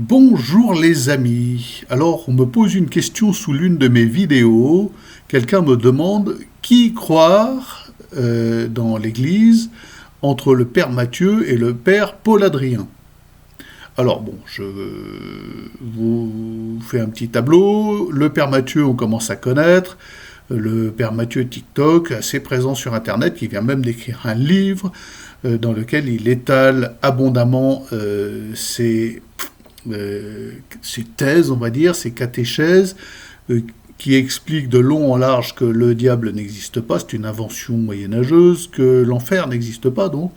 Bonjour les amis. Alors, on me pose une question sous l'une de mes vidéos. Quelqu'un me demande qui croire dans l'Église entre le Père Matthieu et le Père Paul-Adrien. Alors bon, je vous fais un petit tableau. Le Père Matthieu, on commence à connaître. Le Père Matthieu TikTok, assez présent sur Internet, qui vient même d'écrire un livre dans lequel il étale abondamment ses thèses, on va dire, ses catéchèses, qui expliquent de long en large que le diable n'existe pas, c'est une invention moyenâgeuse, que l'enfer n'existe pas donc,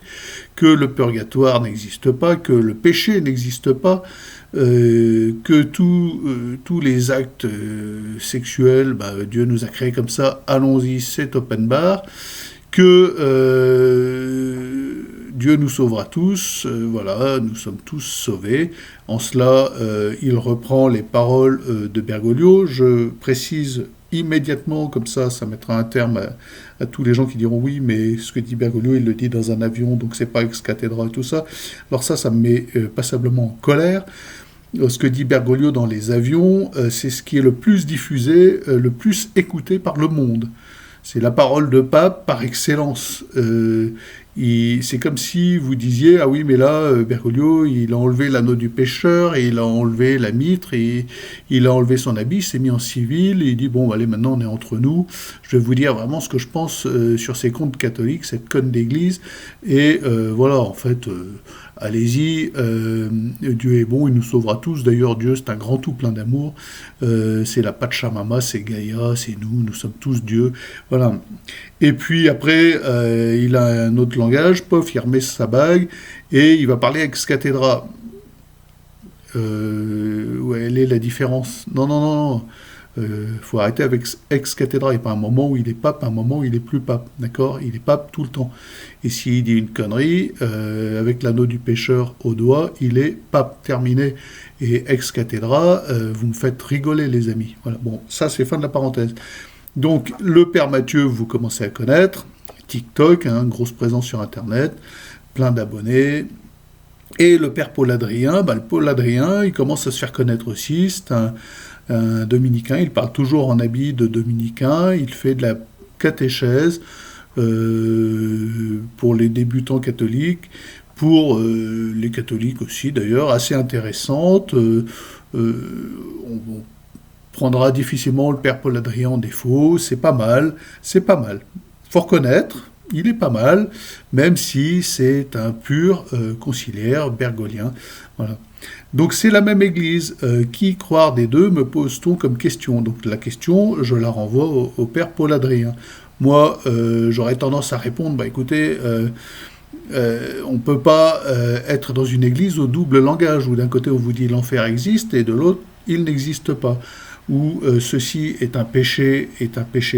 que le purgatoire n'existe pas, que le péché n'existe pas, que tous les actes sexuels, Dieu nous a créés comme ça, allons-y, c'est open bar, que Dieu nous sauvera tous, voilà, nous sommes tous sauvés. En cela, il reprend les paroles de Bergoglio. Je précise immédiatement, comme ça mettra un terme à tous les gens qui diront oui, mais ce que dit Bergoglio, il le dit dans un avion, donc c'est pas ex cathedra et tout ça. Alors ça me met passablement en colère. Ce que dit Bergoglio dans les avions, c'est ce qui est le plus diffusé, le plus écouté par le monde. C'est la parole de pape par excellence. C'est comme si vous disiez, ah oui, mais là, Bergoglio, il a enlevé l'anneau du pêcheur, et il a enlevé la mitre, et il a enlevé son habit, il s'est mis en civil, et il dit, bon, allez, maintenant on est entre nous, je vais vous dire vraiment ce que je pense sur ces comptes catholiques, cette conne d'église, et voilà, en fait, allez-y, Dieu est bon, il nous sauvera tous, d'ailleurs, Dieu, c'est un grand tout plein d'amour, c'est la Pachamama, c'est Gaïa, c'est nous sommes tous Dieu, voilà. Et puis après, il a un autre langage, pof, il remet sa bague, et il va parler ex cathedra. Où elle est la différence? Non. Faut arrêter avec ex cathedra. Il n'y a pas un moment où il est pape, un moment où il est plus pape, d'accord? Il est pape tout le temps. Et s'il dit une connerie, avec l'anneau du pêcheur au doigt, il est pape, terminé. Et ex cathedra, vous me faites rigoler les amis. Voilà. Bon, ça c'est fin de la parenthèse. Donc, le Père Matthieu, vous commencez à connaître, TikTok, grosse présence sur Internet, plein d'abonnés. Et le Père Paul-Adrien, le Paul-Adrien, il commence à se faire connaître aussi, c'est un dominicain, il parle toujours en habit de dominicain, il fait de la catéchèse pour les débutants catholiques, pour les catholiques aussi d'ailleurs, assez intéressante. On prendra difficilement le Père Paul-Adrien en défaut, c'est pas mal. Faut reconnaître, il est pas mal, même si c'est un pur conciliaire bergolien. Voilà. Donc c'est la même église. Qui croire des deux, me pose-t-on comme question? Donc la question, je la renvoie au Père Paul-Adrien. Moi, j'aurais tendance à répondre, écoutez, on ne peut pas être dans une église au double langage, où d'un côté on vous dit l'enfer existe, et de l'autre, il n'existe pas. Où ceci est un péché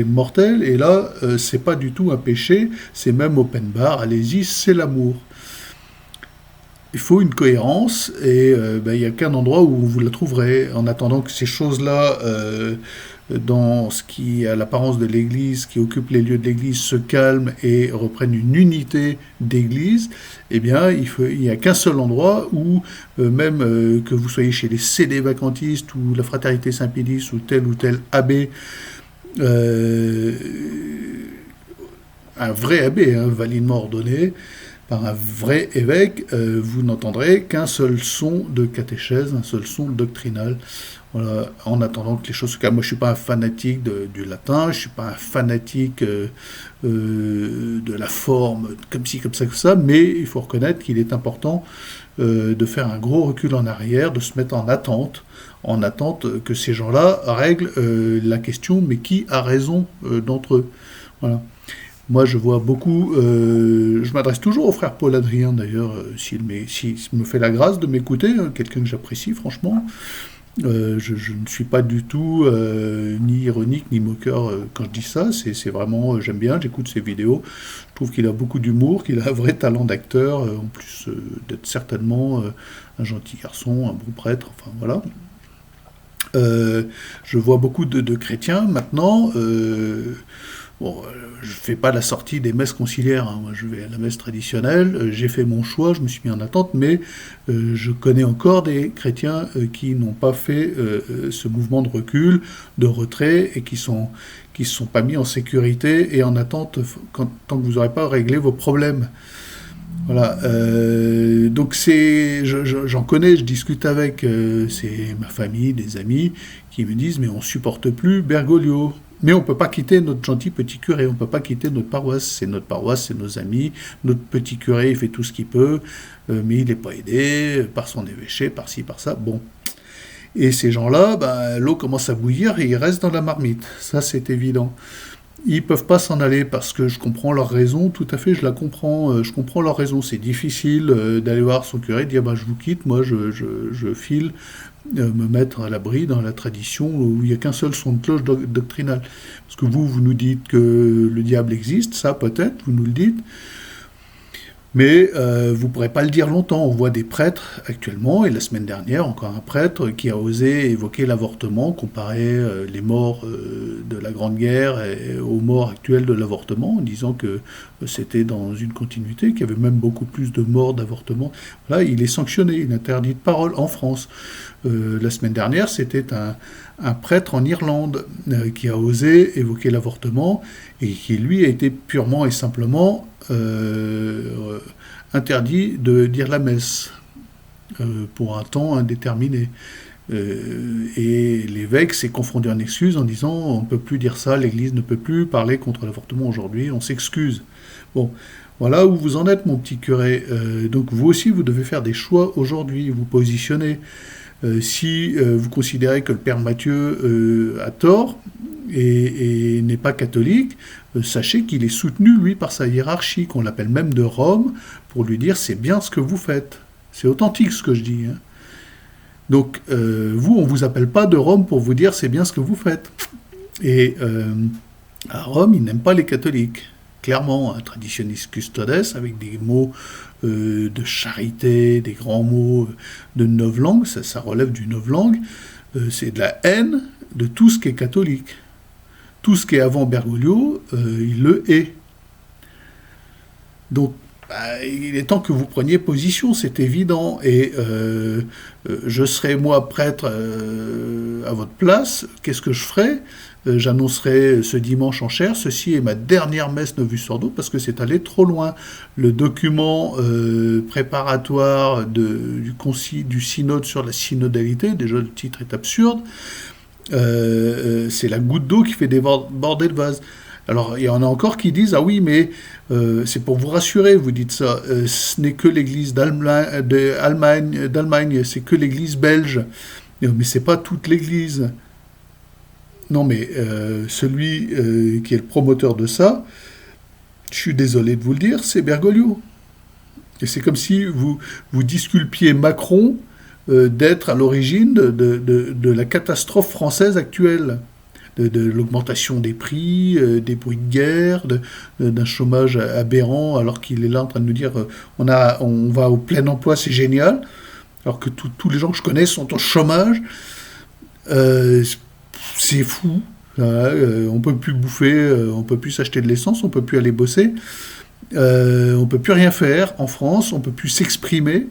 mortel, et là, c'est pas du tout un péché, c'est même open bar, allez-y, c'est l'amour. Il faut une cohérence, et il n'y a qu'un endroit où vous la trouverez, en attendant que ces choses-là, dans ce qui a l'apparence de l'Église, qui occupe les lieux de l'Église, se calment et reprennent une unité d'Église, eh bien, il n'y a qu'un seul endroit où, même que vous soyez chez les CD vacantistes, ou la Fraternité Saint-Pédis, ou tel abbé, un vrai abbé, validement ordonné, par un vrai évêque, vous n'entendrez qu'un seul son de catéchèse, un seul son doctrinal. Voilà, en attendant que les choses se calment. Moi, je ne suis pas un fanatique du latin, je ne suis pas un fanatique de la forme, comme ci, comme ça, mais il faut reconnaître qu'il est important de faire un gros recul en arrière, de se mettre en attente que ces gens-là règlent la question, mais qui a raison d'entre eux. Voilà. Moi, je vois beaucoup, je m'adresse toujours au frère Paul-Adrien, d'ailleurs, s'il me fait la grâce de m'écouter, quelqu'un que j'apprécie, franchement. Je ne suis pas du tout ni ironique, ni moqueur quand je dis ça, c'est vraiment, j'aime bien, j'écoute ses vidéos, je trouve qu'il a beaucoup d'humour, qu'il a un vrai talent d'acteur, en plus d'être certainement un gentil garçon, un bon prêtre, enfin voilà. Je vois beaucoup de chrétiens maintenant, Bon, je fais pas la sortie des messes conciliaires, hein. Moi je vais à la messe traditionnelle, j'ai fait mon choix, je me suis mis en attente, mais je connais encore des chrétiens qui n'ont pas fait ce mouvement de recul, de retrait, et qui se sont pas mis en sécurité et en attente tant que vous n'aurez pas réglé vos problèmes. Voilà, donc j'en connais, je discute avec, c'est ma famille, des amis, qui me disent mais on supporte plus Bergoglio. Mais on ne peut pas quitter notre gentil petit curé, on ne peut pas quitter notre paroisse. C'est notre paroisse, c'est nos amis. Notre petit curé, il fait tout ce qu'il peut, mais il n'est pas aidé par son évêché, par ci, par ça. Bon. Et ces gens-là, bah, l'eau commence à bouillir et ils restent dans la marmite. Ça, c'est évident. Ils peuvent pas s'en aller parce que je comprends leur raison, tout à fait, je la comprends, je comprends leur raison. C'est difficile d'aller voir son curé et dire bah, je vous quitte, moi je file me mettre à l'abri dans la tradition où il n'y a qu'un seul son de cloche doctrinal. Parce que vous nous dites que le diable existe, ça peut-être, vous nous le dites, mais vous ne pourrez pas le dire longtemps. On voit des prêtres actuellement, et la semaine dernière, encore un prêtre qui a osé évoquer l'avortement, comparer les morts de la Grande Guerre aux morts actuelles de l'avortement, en disant que c'était dans une continuité, qu'il y avait même beaucoup plus de morts d'avortement. Là, il est sanctionné, il est interdit de parole en France. La semaine dernière, c'était un prêtre en Irlande qui a osé évoquer l'avortement et qui, lui, a été purement et simplement interdit de dire la messe pour un temps indéterminé. Et l'évêque s'est confondu en excuses en disant on ne peut plus dire ça, l'Église ne peut plus parler contre l'avortement aujourd'hui, on s'excuse. Bon, voilà où vous en êtes, mon petit curé. Donc vous aussi, vous devez faire des choix aujourd'hui, vous positionner. Si vous considérez que le père Mathieu a tort et n'est pas catholique, sachez qu'il est soutenu, lui, par sa hiérarchie, qu'on l'appelle même de Rome, pour lui dire c'est bien ce que vous faites. C'est authentique ce que je dis. Hein. Donc, vous, on ne vous appelle pas de Rome pour vous dire c'est bien ce que vous faites. Et à Rome, ils n'aiment pas les catholiques. Clairement, un traditionis custodes, avec des mots de charité, des grands mots de novlangue, ça relève du novlangue, c'est de la haine de tout ce qui est catholique. Tout ce qui est avant Bergoglio, il le hait. Donc, il est temps que vous preniez position, c'est évident. Et je serai, moi, prêtre à votre place. Qu'est-ce que je ferai ? J'annoncerai ce dimanche en chair, ceci est ma dernière messe Novus Ordo, parce que c'est allé trop loin. Le document préparatoire du synode sur la synodalité, déjà le titre est absurde, c'est la goutte d'eau qui fait déborder le vase. Alors, il y en a encore qui disent « Ah oui, mais c'est pour vous rassurer, vous dites ça, ce n'est que l'église d'Allemagne, c'est que l'église belge. Mais c'est pas toute l'église. » Non, mais celui qui est le promoteur de ça, je suis désolé de vous le dire, c'est Bergoglio. Et c'est comme si vous disculpiez Macron d'être à l'origine de la catastrophe française actuelle. De l'augmentation des prix, des bruits de guerre, d'un chômage aberrant, alors qu'il est là en train de nous dire on va au plein emploi, c'est génial, alors que tous les gens que je connais sont au chômage. C'est fou. On peut plus bouffer, on peut plus s'acheter de l'essence, on peut plus aller bosser, on peut plus rien faire en France, on peut plus s'exprimer,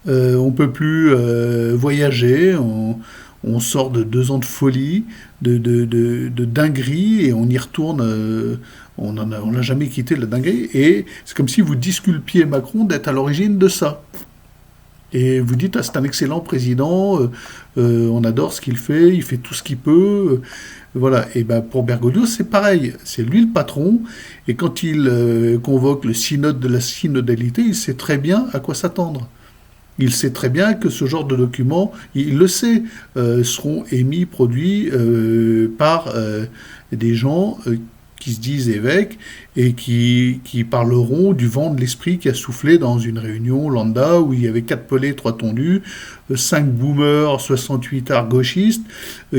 on peut plus voyager. On sort de 2 ans de folie, de dinguerie, et on y retourne, on n'a jamais quitté la dinguerie, et c'est comme si vous disculpiez Macron d'être à l'origine de ça. Et vous dites, ah, c'est un excellent président, on adore ce qu'il fait, il fait tout ce qu'il peut, voilà. Et ben pour Bergoglio, c'est pareil, c'est lui le patron, et quand il convoque le synode de la synodalité, il sait très bien à quoi s'attendre. Il sait très bien que ce genre de documents, il le sait, seront émis, produits par des gens qui se disent évêques et qui parleront du vent de l'esprit qui a soufflé dans une réunion lambda où il y avait 4 pelés, 3 tondus, 5 boomers, 68 gauchistes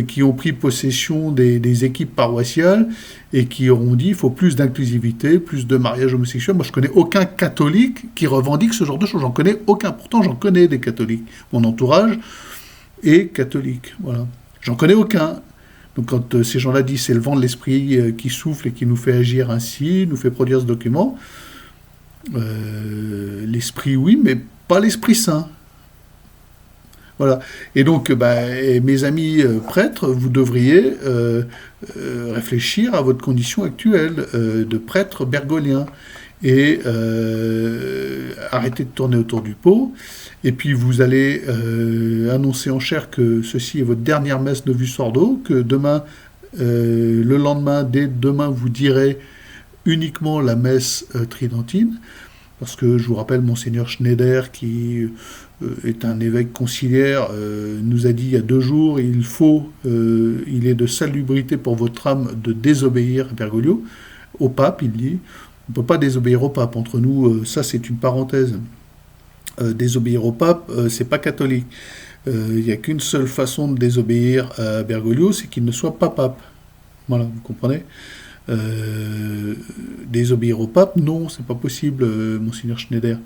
qui ont pris possession des équipes paroissiales et qui auront dit il faut plus d'inclusivité, plus de mariage homosexuel. Moi, je connais aucun catholique qui revendique ce genre de choses. J'en connais aucun. Pourtant, j'en connais des catholiques. Mon entourage est catholique. Voilà. J'en connais aucun. Donc quand ces gens-là disent c'est le vent de l'esprit qui souffle et qui nous fait agir ainsi, nous fait produire ce document, l'esprit oui, mais pas l'Esprit Saint. Voilà. Et donc, mes amis prêtres, vous devriez réfléchir à votre condition actuelle de prêtre bergolien et arrêter de tourner autour du pot. Et puis vous allez annoncer en chair que ceci est votre dernière messe Novus Ordo, que demain, le lendemain, dès demain, vous direz uniquement la messe tridentine, parce que je vous rappelle, Monseigneur Schneider, qui est un évêque conciliaire, nous a dit il y a 2 jours, il est de salubrité pour votre âme de désobéir à Bergoglio, au pape, il dit. On ne peut pas désobéir au pape. Entre nous, ça c'est une parenthèse. Désobéir au pape, c'est pas catholique. Il n'y a qu'une seule façon de désobéir à Bergoglio, c'est qu'il ne soit pas pape. Voilà, vous comprenez ? Désobéir au pape, non, c'est pas possible, Monseigneur Schneider.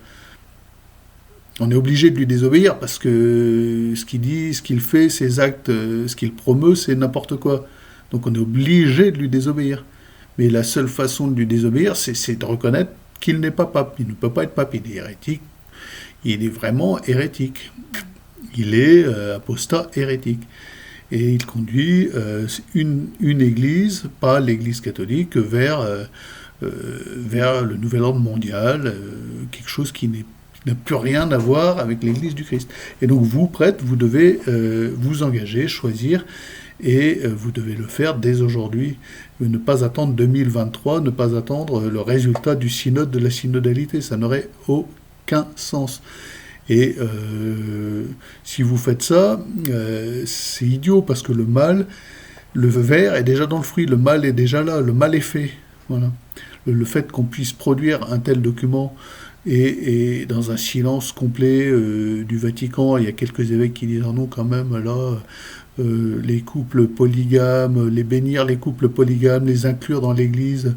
On est obligé de lui désobéir parce que ce qu'il dit, ce qu'il fait, ses actes, ce qu'il promeut, c'est n'importe quoi. Donc on est obligé de lui désobéir. Mais la seule façon de lui désobéir, c'est de reconnaître qu'il n'est pas pape. Il ne peut pas être pape, il est hérétique. Il est vraiment hérétique. Il est apostat hérétique. Et il conduit une église, pas l'église catholique, vers le nouvel ordre mondial, quelque chose qui n'a plus rien à voir avec l'église du Christ. Et donc vous, prêtres, vous devez vous engager, choisir, et vous devez le faire dès aujourd'hui. Ne pas attendre 2023, ne pas attendre le résultat du synode de la synodalité, ça n'aurait aucun sens. Et si vous faites ça, c'est idiot, parce que le mal, le ver est déjà dans le fruit, le mal est déjà là, le mal est fait. Voilà. Le fait qu'on puisse produire un tel document et dans un silence complet du Vatican, il y a quelques évêques qui disent non quand même là, les couples polygames, les bénir les couples polygames, les inclure dans l'Église,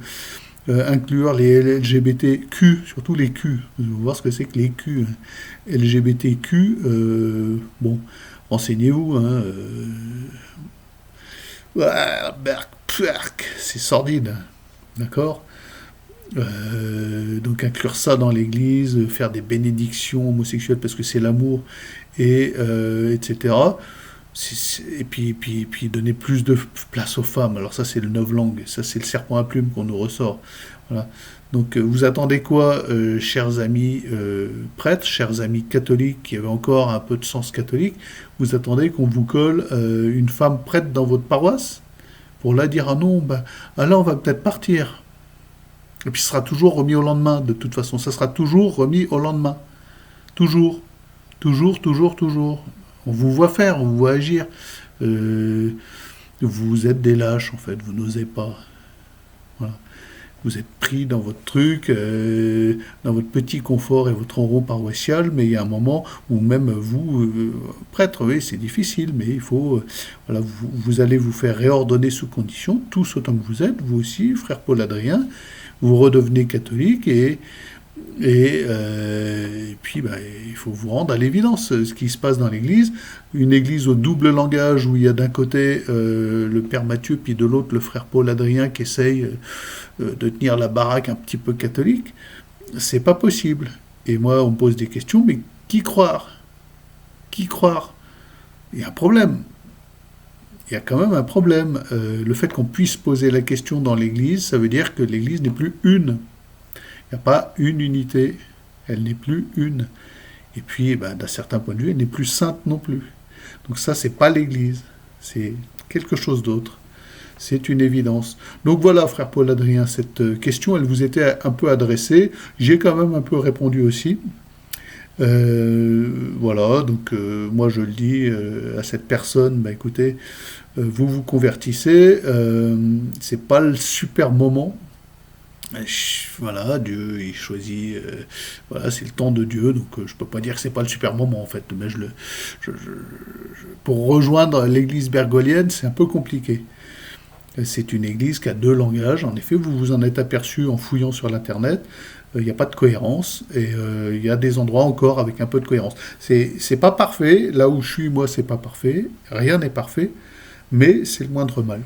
inclure les LGBTQ, surtout les Q. Vous allez voir ce que c'est que les Q. LGBTQ, bon, renseignez-vous. Hein, c'est sordide, d'accord ? Donc inclure ça dans l'Église, faire des bénédictions homosexuelles parce que c'est l'amour, et etc. Et puis donner plus de place aux femmes. Alors ça c'est le novlangue, ça c'est le serpent à plumes qu'on nous ressort. Voilà. Donc vous attendez quoi, chers amis prêtres, chers amis catholiques qui avaient encore un peu de sens catholique, vous attendez qu'on vous colle une femme prêtre dans votre paroisse pour là dire ah non, là on va peut-être partir. Et puis ce sera toujours remis au lendemain, de toute façon, ça sera toujours remis au lendemain. Toujours. Toujours, toujours, toujours. On vous voit faire, on vous voit agir. Vous êtes des lâches, en fait, vous n'osez pas. Voilà. Vous êtes pris dans votre truc, dans votre petit confort et votre rond paroissial, mais il y a un moment où même vous, prêtre, oui, c'est difficile, mais il faut, voilà, vous allez vous faire réordonner sous condition, tous autant que vous êtes, vous aussi, frère Paul Adrien, vous redevenez catholique et puis il faut vous rendre à l'évidence ce qui se passe dans l'église, une église au double langage où il y a d'un côté le père Mathieu puis de l'autre le frère Paul Adrien qui essaye de tenir la baraque un petit peu catholique, c'est pas possible. Et moi on me pose des questions, mais qui croire ? Il y a un problème. Il y a quand même un problème. Le fait qu'on puisse poser la question dans l'Église, ça veut dire que l'Église n'est plus une. Il n'y a pas une unité. Elle n'est plus une. Et puis, d'un certain point de vue, elle n'est plus sainte non plus. Donc ça, c'est pas l'Église. C'est quelque chose d'autre. C'est une évidence. Donc voilà, frère Paul Adrien, cette question, elle vous était un peu adressée. J'ai quand même un peu répondu aussi. Voilà, donc moi je le dis à cette personne, écoutez, vous vous convertissez, c'est pas le super moment. Voilà, Dieu il choisit, voilà, c'est le temps de Dieu, donc je peux pas dire que c'est pas le super moment en fait, mais pour rejoindre l'église bergolienne, c'est un peu compliqué. C'est une église qui a 2 langages, en effet, vous vous en êtes aperçu en fouillant sur l'internet. Il n'y a pas de cohérence, et il y a des endroits encore avec un peu de cohérence. C'est pas parfait, là où je suis, moi, c'est pas parfait, rien n'est parfait, mais c'est le moindre mal.